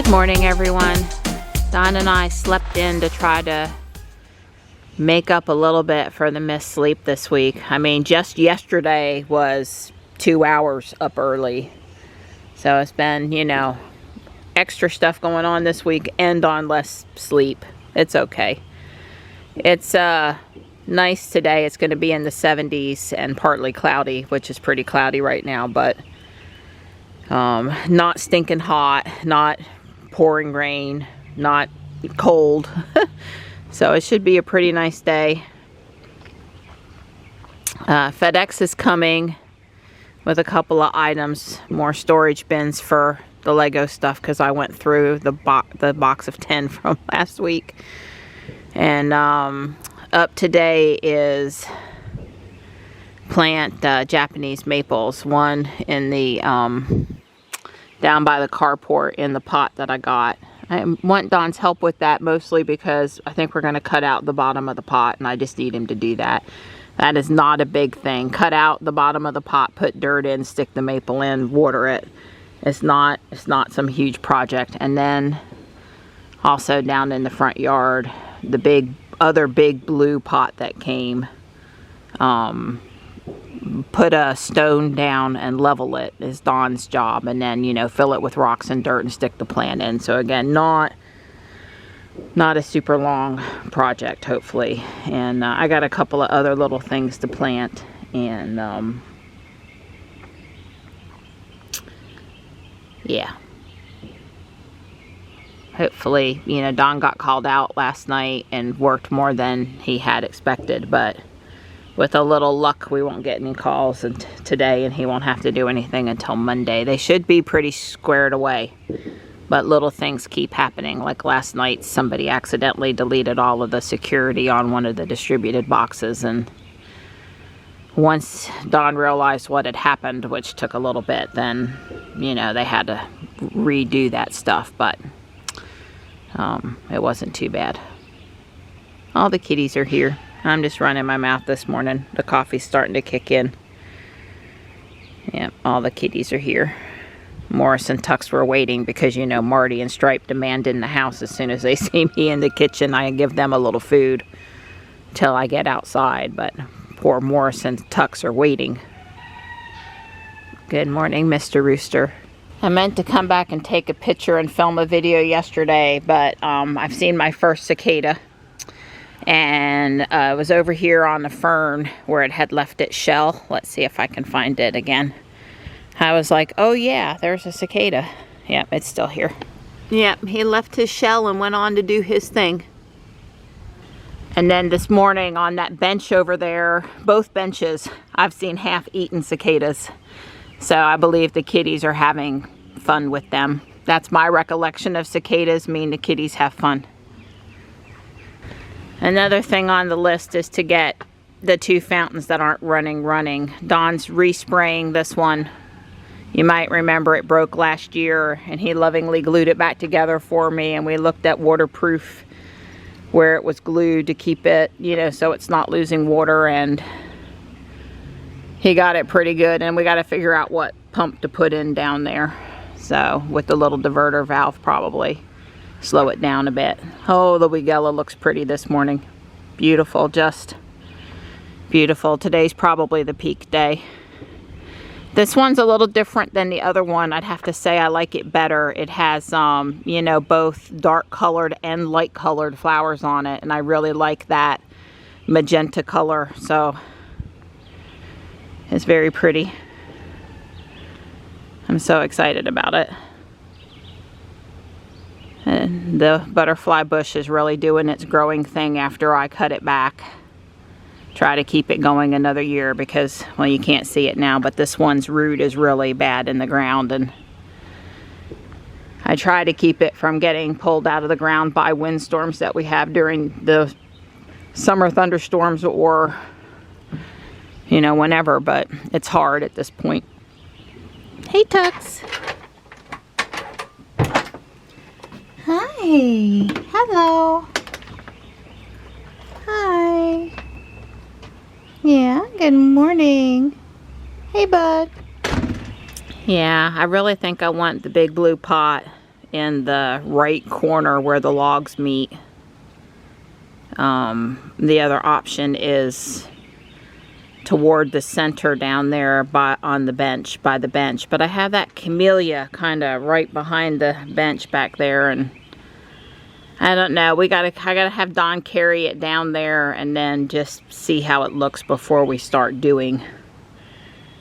Good morning, everyone. Don and I slept in to try to make up a little bit for the missed sleep this week. I mean, just yesterday was 2 hours up early. So it's been, you know, extra stuff going on this week and on less sleep. It's okay. It's nice today. It's going to be in the 70s and partly cloudy, which is pretty cloudy right now, but not stinking hot, not pouring rain, not cold. So it should be a pretty nice day. FedEx is coming with a couple of items, more storage bins for the Lego stuff, because I went through the box of 10 from last week. And up today is plant Japanese maples, one in the down by the carport in the pot that I got. I want Don's help with that, mostly because I think we're going to cut out the bottom of the pot, and I just need him to do that. That is not a big thing. Cut out the bottom of the pot, put dirt in, stick the maple in, water it. It's not some huge project. And then also down in the front yard, the other big blue pot that came, put a stone down and level it is Don's job, and then, you know, fill it with rocks and dirt and stick the plant in. So again, not a super long project, hopefully. And I got a couple of other little things to plant, and yeah, hopefully, you know, Don got called out last night and worked more than he had expected, but with a little luck, we won't get any calls today, and he won't have to do anything until Monday. They should be pretty squared away, but little things keep happening. Like last night, somebody accidentally deleted all of the security on one of the distributed boxes, and once Don realized what had happened, which took a little bit, then, you know, they had to redo that stuff, but it wasn't too bad. All the kitties are here. I'm just running my mouth this morning. The coffee's starting to kick in. Yep, all the kitties are here. Morris and Tux were waiting because, you know, Marty and Stripe demand in the house as soon as they see me in the kitchen. I give them a little food till I get outside, but poor Morris and Tux are waiting. Good morning, Mr. Rooster. I meant to come back and take a picture and film a video yesterday, but I've seen my first cicada. And it was over here on the fern where it had left its shell. Let's see if I can find it again. I was like, oh yeah, there's a cicada. Yep, it's still here. Yep, he left his shell and went on to do his thing. And then this morning on that bench over there, both benches, I've seen half-eaten cicadas. So I believe the kitties are having fun with them. That's my recollection of cicadas, mean the kitties have fun. Another thing on the list is to get the 2 fountains that aren't running. Don's respraying this one. You might remember it broke last year, and he lovingly glued it back together for me, and we looked at waterproof where it was glued to keep it, you know, so it's not losing water, and he got it pretty good. And we got to figure out what pump to put in down there. So with the little diverter valve, probably slow it down a bit. Oh, the Weigela looks pretty this morning. Beautiful, just beautiful. Today's probably the peak day. This one's a little different than the other one. I'd have to say I like it better. It has, you know, both dark colored and light colored flowers on it, and I really like that magenta color. So it's very pretty. I'm so excited about it. And the butterfly bush is really doing its growing thing after I cut it back. Try to keep it going another year because, well, you can't see it now, but this one's root is really bad in the ground, and I try to keep it from getting pulled out of the ground by windstorms that we have during the summer thunderstorms, or, you know, whenever, but it's hard at this point. Hey, Tux. Hi. Hello. Hi. Yeah, good morning. Hey, bud. Yeah, I really think I want the big blue pot in the right corner where the logs meet. The other option is toward the center down there by the bench. But I have that camellia kind of right behind the bench back there, and I don't know. I gotta have Don carry it down there and then just see how it looks before we start doing.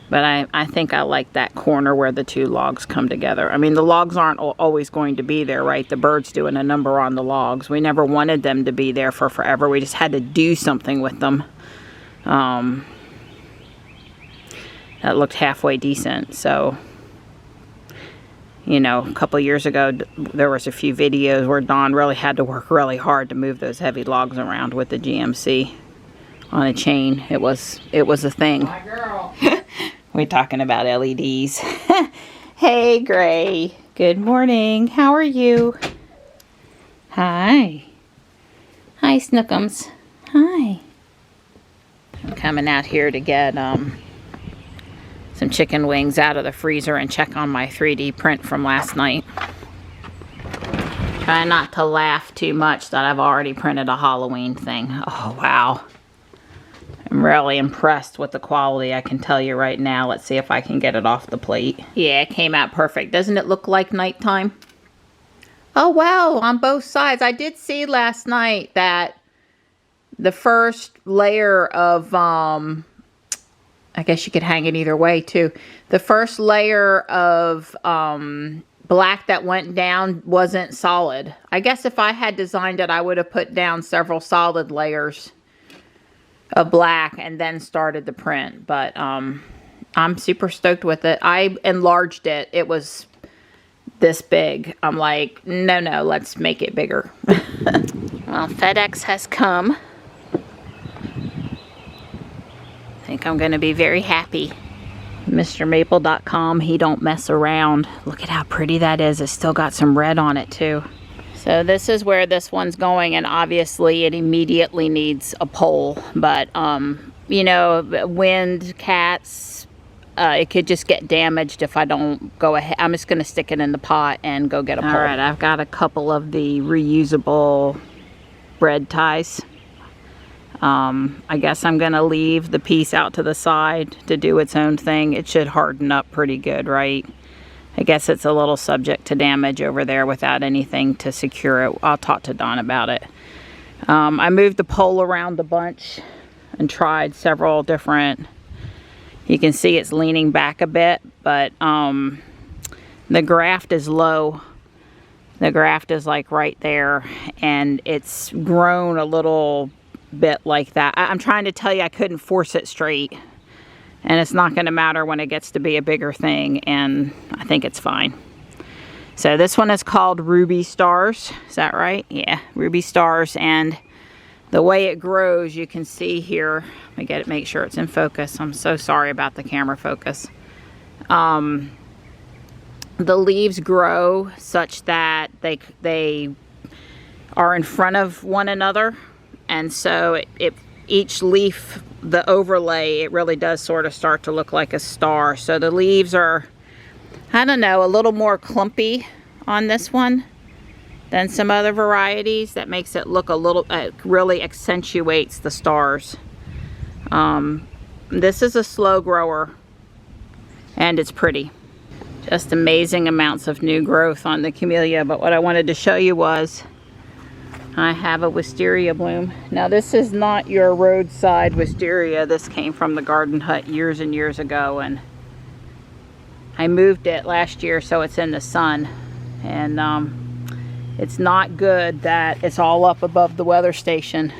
But I think I like that corner where the two logs come together. I mean, the logs aren't always going to be there, right? The bird's doing a number on the logs. We never wanted them to be there for forever. We just had to do something with them. That looked halfway decent. So, you know, a couple of years ago, there was a few videos where Don really had to work really hard to move those heavy logs around with the GMC on a chain. It was a thing. My girl. We're talking about LEDs. Hey, Gray. Good morning. How are you? Hi. Hi, Snookums. Hi. I'm coming out here to get some chicken wings out of the freezer and check on my 3D print from last night. Try not to laugh too much that I've already printed a Halloween thing. Oh, wow. I'm really impressed with the quality, I can tell you right now. Let's see if I can get it off the plate. Yeah, it came out perfect. Doesn't it look like nighttime? Oh, wow, on both sides. I did see last night that the first layer of, I guess you could hang it either way too. The first layer of black that went down wasn't solid. I guess if I had designed it, I would have put down several solid layers of black and then started the print. But I'm super stoked with it. I enlarged it. It was this big. I'm like, no, let's make it bigger. Well, FedEx has come. I think I'm going to be very happy. MrMaple.com, he don't mess around. Look at how pretty that is. It's still got some red on it too. So this is where this one's going, and obviously it immediately needs a pole. But, you know, wind, cats, it could just get damaged if I don't go ahead. I'm just going to stick it in the pot and go get a pole. All right, I've got a couple of the reusable bread ties. I guess I'm going to leave the piece out to the side to do its own thing. It should harden up pretty good, right? I guess it's a little subject to damage over there without anything to secure it. I'll talk to Don about it. I moved the pole around the bunch and tried several different. You can see it's leaning back a bit, but the graft is low. The graft is like right there, and it's grown a little bit like that. I'm trying to tell you, I couldn't force it straight, and it's not going to matter when it gets to be a bigger thing, and I think it's fine. So this one is called Ruby Stars. Is that right? Yeah, Ruby Stars. And the way it grows, you can see here. Let me get it, make sure it's in focus. I'm so sorry about the camera focus. The leaves grow such that they are in front of one another. And so each leaf, the overlay, it really does sort of start to look like a star. So the leaves are, I don't know, a little more clumpy on this one than some other varieties. That makes it look a little, really accentuates the stars. This is a slow grower, and it's pretty. Just amazing amounts of new growth on the camellia. But what I wanted to show you was, I have a wisteria bloom. Now this is not your roadside wisteria. This came from the garden hut years and years ago, and I moved it last year so it's in the sun. And it's not good that it's all up above the weather station,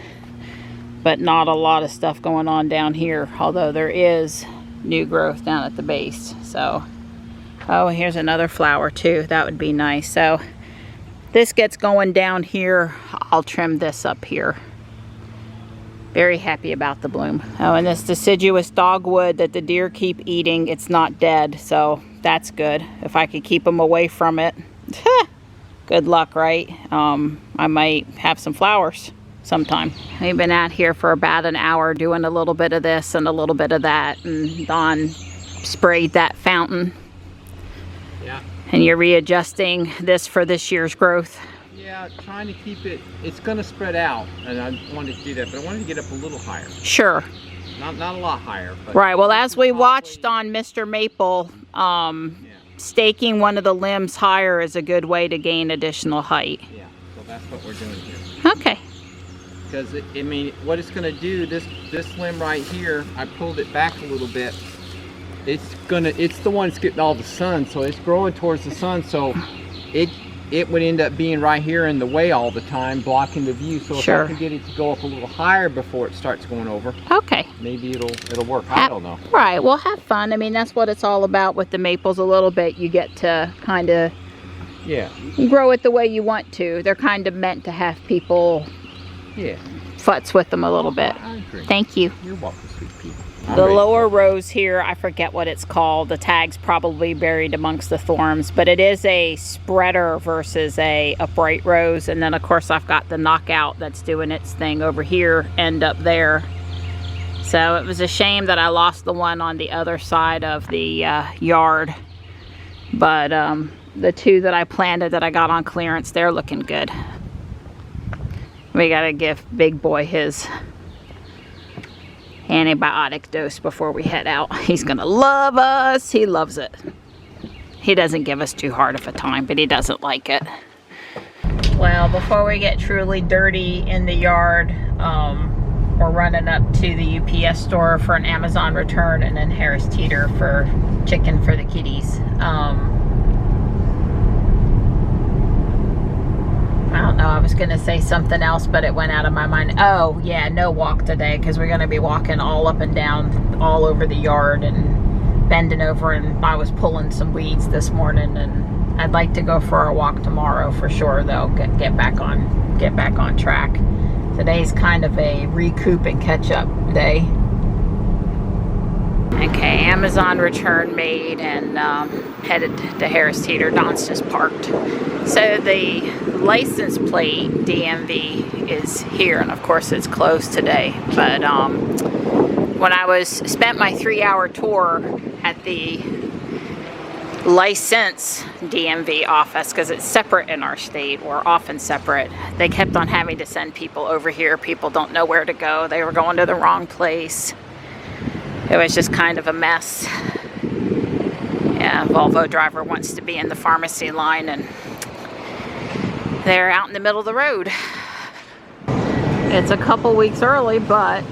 but not a lot of stuff going on down here, although there is new growth down at the base. So, oh, here's another flower too. That would be nice. So this gets going down here. I'll trim this up here. Very happy about the bloom. Oh, and this deciduous dogwood that the deer keep eating, it's not dead, so that's good. If I could keep them away from it, good luck, right? I might have some flowers sometime. We've been out here for about an hour doing a little bit of this and a little bit of that, and Don sprayed that fountain. Yeah. And you're readjusting this for this year's growth? Yeah, trying to keep it, it's going to spread out, and I wanted to do that, but I wanted to get up a little higher. Sure. Not a lot higher. But right, well, as we watched on Mr. Maple, staking one of the limbs higher is a good way to gain additional height. Yeah, so that's what we're doing here. Okay. Because, I mean, what it's going to do, this limb right here, I pulled it back a little bit. It's the one that's getting all the sun, so it's growing towards the sun, so it would end up being right here in the way all the time, blocking the view. So if I can get it to go up a little higher before it starts going over, okay, maybe it'll work. I don't know. Right, well, have fun. I mean, that's what it's all about with the maples a little bit. You get to kind of grow it the way you want to. They're kind of meant to have people futz with them a little bit. I agree. Thank you. You're welcome, sweet pea. The lower rows here, I forget what it's called. The tag's probably buried amongst the thorns, but it is a spreader versus a upright rose. And then of course I've got the knockout that's doing its thing over here and up there. So it was a shame that I lost the one on the other side of the yard. But the two that I planted that I got on clearance, they're looking good. We gotta give Big Boy his antibiotic dose before we head out. He's gonna love us. He loves it. He doesn't give us too hard of a time, but he doesn't like it. Well, before we get truly dirty in the yard, we're running up to the UPS store for an Amazon return and then Harris Teeter for chicken for the kitties. I don't know, I was gonna say something else, but it went out of my mind. Oh yeah, no walk today, because we're gonna be walking all up and down all over the yard and bending over, and I was pulling some weeds this morning, and I'd like to go for a walk tomorrow for sure though, get back on track. Today's kind of a recoup and catch up day. Okay, Amazon return made and headed to Harris Teeter. Don's just parked. So the license plate DMV is here, and of course it's closed today. But when I spent my 3-hour tour at the license DMV office, because it's separate in our state, or often separate, they kept on having to send people over here. People don't know where to go. They were going to the wrong place. It was just kind of a mess. Yeah, Volvo driver wants to be in the pharmacy line, and they're out in the middle of the road. It's a couple weeks early, but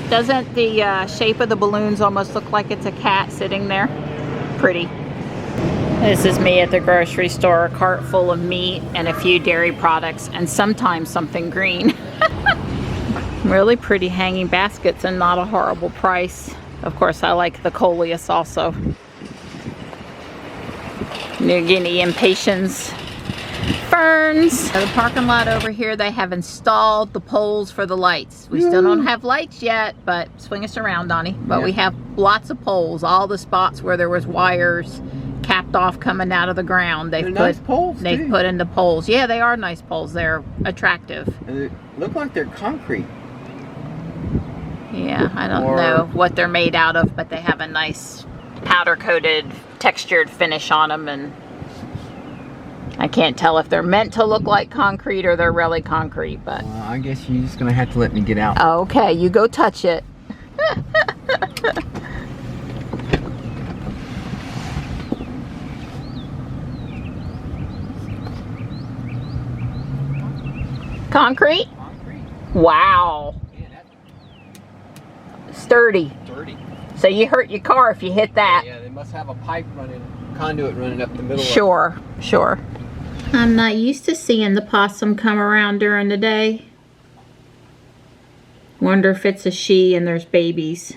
doesn't the shape of the balloons almost look like it's a cat sitting there? Pretty. This is me at the grocery store, a cart full of meat and a few dairy products, and sometimes something green. Really pretty hanging baskets and not a horrible price. Of course, I like the coleus also. New Guinea impatiens. Ferns. The parking lot over here, they have installed the poles for the lights. We still don't have lights yet, but swing us around, Donnie. But we have lots of poles. All the spots where there was wires capped off coming out of the ground, they've put into poles. Yeah, they are nice poles. They're attractive. And they look like they're concrete. Yeah, I don't know what they're made out of, but they have a nice powder coated textured finish on them, and I can't tell if they're meant to look like concrete or they're really concrete, but well, I guess you're just gonna have to let me get out. Okay, you go touch it. Concrete? Concrete. Wow. Sturdy. So you hurt your car if you hit that. Yeah, they must have a conduit running up the middle. Sure. I'm not used to seeing the possum come around during the day. Wonder if it's a she and there's babies.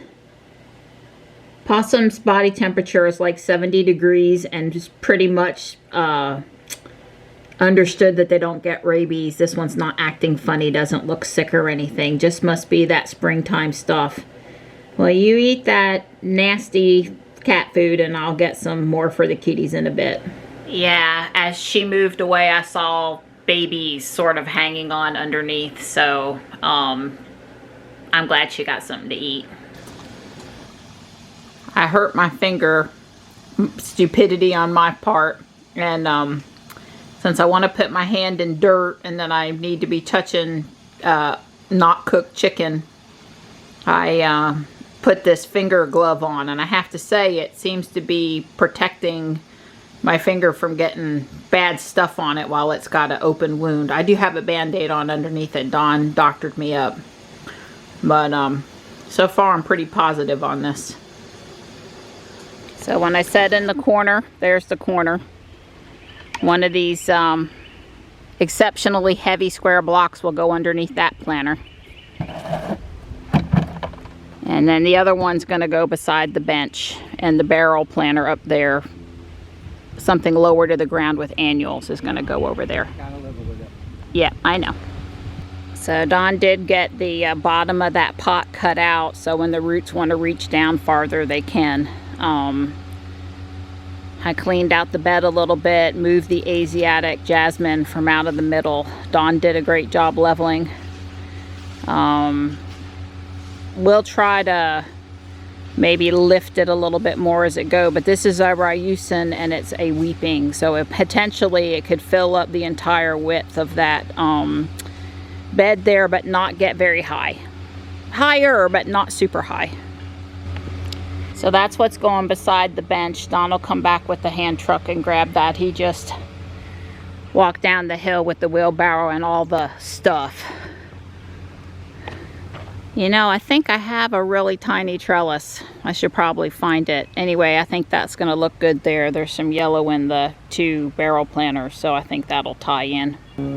Possum's body temperature is like 70 degrees and just pretty much understood that they don't get rabies. This one's not acting funny, doesn't look sick or anything. Just must be that springtime stuff. Well, you eat that nasty cat food and I'll get some more for the kitties in a bit. Yeah, as she moved away, I saw babies sort of hanging on underneath, so I'm glad she got something to eat. I hurt my finger. Stupidity on my part. And since I want to put my hand in dirt and then I need to be touching not cooked chicken, I put this finger glove on, and I have to say it seems to be protecting my finger from getting bad stuff on it while it's got an open wound. I do have a band-aid on underneath it. Dawn doctored me up. But so far I'm pretty positive on this. So when I said in the corner, there's the corner. One of these exceptionally heavy square blocks will go underneath that planter. And then the other one's going to go beside the bench, and the barrel planter up there, something lower to the ground with annuals, is going to go over there. Gotta live with it. Yeah, I know. So Dawn did get the bottom of that pot cut out, so when the roots want to reach down farther, they can. I cleaned out the bed a little bit, moved the Asiatic jasmine from out of the middle. Dawn did a great job leveling. We'll try to maybe lift it a little bit more as it goes, but this is a Ryusin and it's a weeping, so potentially it could fill up the entire width of that bed there, but not get very high. Higher, but not super high. So that's what's going beside the bench. Don will come back with the hand truck and grab that. He just walked down the hill with the wheelbarrow and all the stuff. You know, I think I have a really tiny trellis. I should probably find it. Anyway, I think that's going to look good there. There's some yellow in the 2 barrel planters, so I think that'll tie in.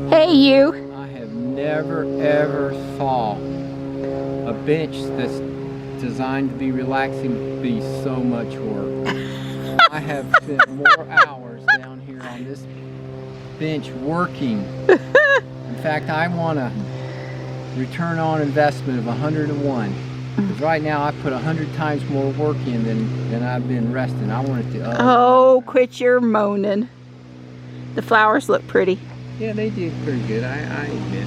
Hey, you! I have never ever saw a bench that's designed to be relaxing be so much work. I have spent more hours down here on this bench working. In fact, I want a return on investment of 101. Because right now I put 100 times more work in than I've been resting. I want it to... Oh, quit your moaning. The flowers look pretty. Yeah, they did pretty good, I admit.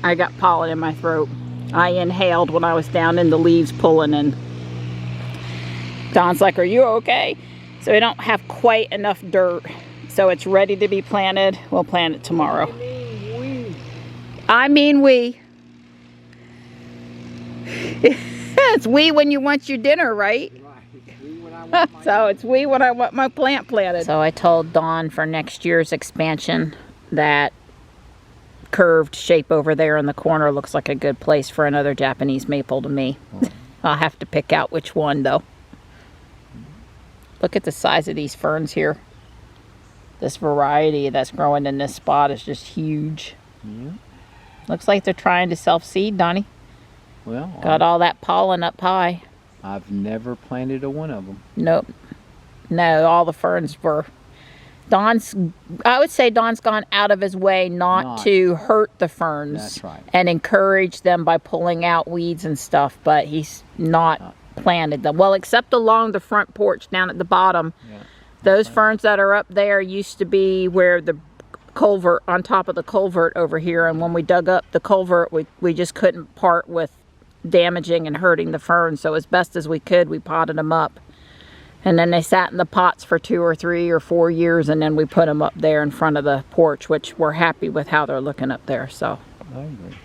I got pollen in my throat. I inhaled when I was down in the leaves pulling, and Don's like, are you okay? So we don't have quite enough dirt, so it's ready to be planted. We'll plant it tomorrow. I mean we. It's we when you want your dinner, right? So it's we when I want my plant planted. So I told Dawn for next year's expansion that curved shape over there in the corner looks like a good place for another Japanese maple to me. I'll have to pick out which one though. Look at the size of these ferns here. This variety that's growing in this spot is just huge. Yeah. Looks like they're trying to self-seed, Donnie. Well, got all that pollen up high. I've never planted a one of them. Nope. No, all the ferns were... I would say Don's gone out of his way not to hurt the ferns. That's right. And encourage them by pulling out weeds and stuff, but he's not planted them. Well, except along the front porch down at the bottom. Yeah. Those ferns that are up there used to be where the culvert, on top of the culvert over here, and when we dug up the culvert, we just couldn't part with damaging and hurting the ferns, so as best as we could, we potted them up. And then they sat in the pots for 2 or 3 or 4 years, and then we put them up there in front of the porch, which we're happy with how they're looking up there. So I agree.